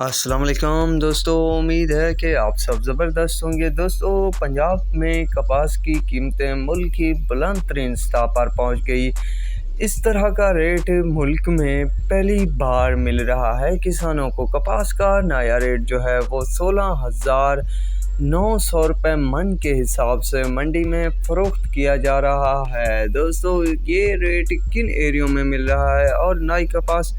अस्सलाम वालेकुम दोस्तों, उम्मीद है कि आप सब ज़बरदस्त होंगे। दोस्तों, पंजाब में कपास की कीमतें मुल्क की बुलंद तरीन सतह पर पहुँच गई। इस तरह का रेट मुल्क में पहली बार मिल रहा है। किसानों को कपास का नया रेट जो है वो 16,900 रुपये मन के हिसाब से मंडी में फ़रोख्त किया जा रहा है। दोस्तों, ये रेट किन एरियो में मिल रहा है और नई कपास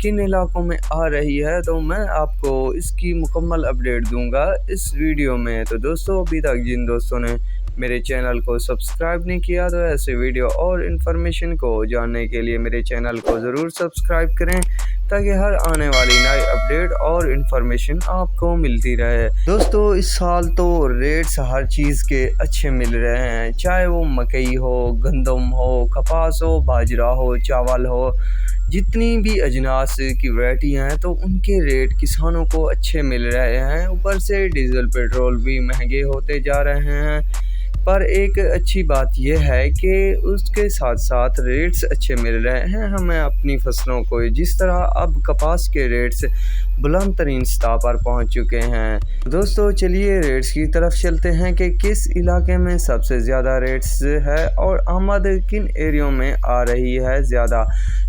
किन इलाकों में आ रही है, तो मैं आपको इसकी मुकम्मल अपडेट दूंगा इस वीडियो में। तो दोस्तों, अभी तक जिन दोस्तों ने मेरे चैनल को सब्सक्राइब नहीं किया तो ऐसे वीडियो और इन्फॉर्मेशन को जानने के लिए मेरे चैनल को ज़रूर सब्सक्राइब करें, ताकि हर आने वाली नई अपडेट और इन्फॉर्मेशन आपको मिलती रहे। दोस्तों, इस साल तो रेट्स हर चीज़ के अच्छे मिल रहे हैं, चाहे वो मकई हो, गंदम हो, कपास हो, बाजरा हो, चावल हो, जितनी भी अजनास की वैरायटियाँ हैं तो उनके रेट किसानों को अच्छे मिल रहे हैं। ऊपर से डीज़ल पेट्रोल भी महंगे होते जा रहे हैं, पर एक अच्छी बात यह है कि उसके साथ साथ रेट्स अच्छे मिल रहे हैं हमें अपनी फसलों को। जिस तरह अब कपास के रेट्स बुलंद तरीन सतह पर पहुँच चुके हैं। दोस्तों, चलिए रेट्स की तरफ चलते हैं कि किस इलाके में सबसे ज़्यादा रेट्स है और आमद किन एरियो में आ रही है ज़्यादा।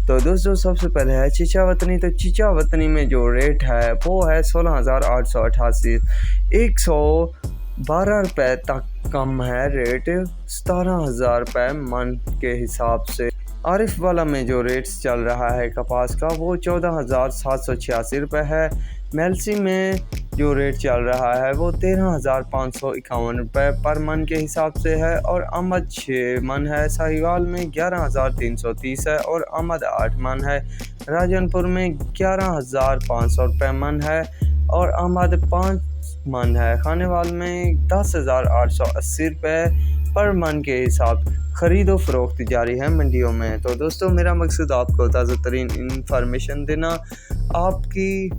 तो दोस्तों, सबसे पहले है चीचा वतनी। तो चीचा वतनी में जो रेट है वो है 16,888, 112 रुपये तक कम है रेट 17,000 रुपये मन के हिसाब से। आरिफ वाला में जो रेट्स चल रहा है कपास का वो 14,786 रुपये है। मेलसी में जो रेट चल रहा है वो 13,551 रुपये पर मन के हिसाब से है और आमद 6 मन है। साहिवाल में 11,330 है और आमद 8 मन है। राजनपुर में 11,500 रुपये मन है और आमद 5 मन है। खानेवाल में 10,880 रुपये पर मन के हिसाब ख़रीदो फ़रोख्त जारी है मंडियों में। तो दोस्तों, मेरा मकसद आपको ताज़ा तरीन इंफॉर्मेशन देना, आपकी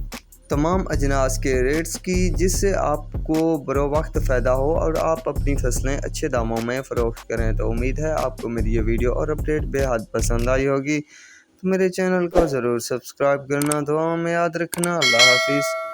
तमाम अजनास के रेट्स की, जिससे आपको बरो वक्त फ़ायदा हो और आप अपनी फसलें अच्छे दामों में फ़रोख्त करें। तो उम्मीद है आपको मेरी ये वीडियो और अपडेट बेहद पसंद आई होगी। तो मेरे चैनल को ज़रूर सब्सक्राइब करना, दुआओं में याद रखना। अल्लाह हाफिज़।